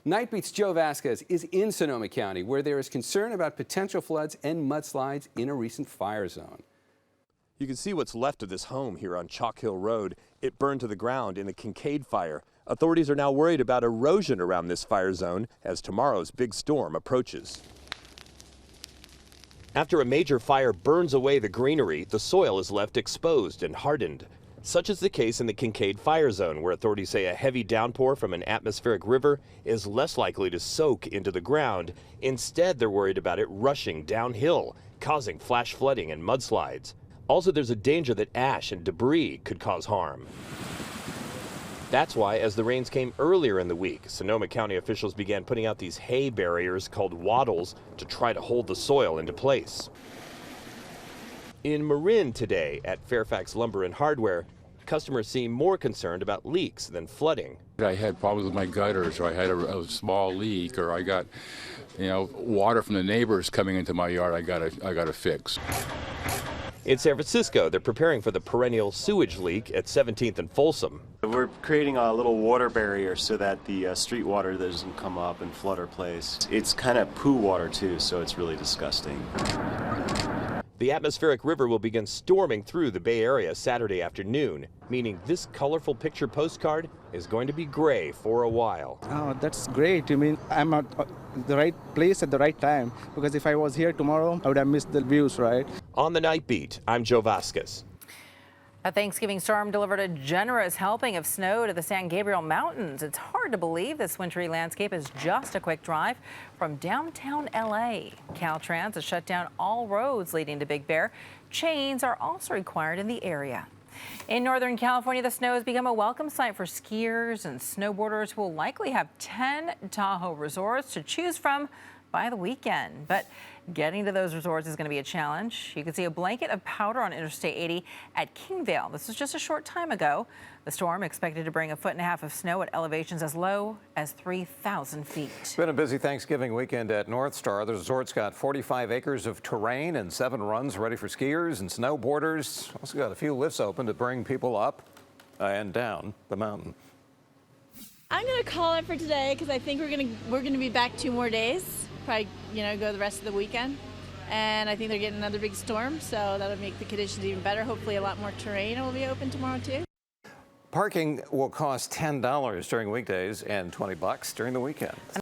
Night Beat's Joe Vazquez is in Sonoma County, where there is concern about potential floods and mudslides in a recent fire zone. You can see what's left of this home here on Chalk Hill Road. It burned to the ground in the Kincaid fire. Authorities are now worried about erosion around this fire zone as tomorrow's big storm approaches. After a major fire burns away the greenery, the soil is left exposed and hardened. Such is the case in the Kincaid fire zone, where authorities say a heavy downpour from an atmospheric river is less likely to soak into the ground. Instead, they're worried about it rushing downhill, causing flash flooding and mudslides. Also, there's a danger that ash and debris could cause harm. That's why, as the rains came earlier in the week, Sonoma County officials began putting out these hay barriers called wattles to try to hold the soil into place. In Marin today at Fairfax Lumber and Hardware, customers seem more concerned about leaks than flooding. I had problems with my gutters, or I had a small leak, or I got, water from the neighbors coming into my yard. I got to fix. In San Francisco, they're preparing for the perennial sewage leak at 17th and Folsom. We're creating a little water barrier so that the street water doesn't come up and flood our place. It's kind of poo water too, so it's really disgusting. The atmospheric river will begin storming through the Bay Area Saturday afternoon, meaning this colorful picture postcard is going to be gray for a while. Oh, that's great. I mean, I'm at the right place at the right time, because if I was here tomorrow, I would have missed the views, right? On the Night Beat, I'm Joe Vazquez. A Thanksgiving storm delivered a generous helping of snow to the San Gabriel Mountains. It's hard to believe this wintry landscape is just a quick drive from downtown L.A. Caltrans has shut down all roads leading to Big Bear. Chains are also required in the area. In Northern California, the snow has become a welcome sight for skiers and snowboarders who will likely have 10 Tahoe resorts to choose from by the weekend. But getting to those resorts is going to be a challenge. You can see a blanket of powder on Interstate 80 at Kingvale. This was just a short time ago. The storm expected to bring 1.5 feet of snow at elevations as low as 3,000 feet. It's been a busy Thanksgiving weekend at North Star. The resort's got 45 acres of terrain and 7 runs ready for skiers and snowboarders. Also got a few lifts open to bring people up and down the mountain. I'm going to call it for today because I think we're going to be back 2 more days. Probably, go the rest of the weekend. And I think they're getting another big storm, so that'll make the conditions even better. Hopefully a lot more terrain will be open tomorrow too. Parking will cost $10 during weekdays and $20 during the weekend.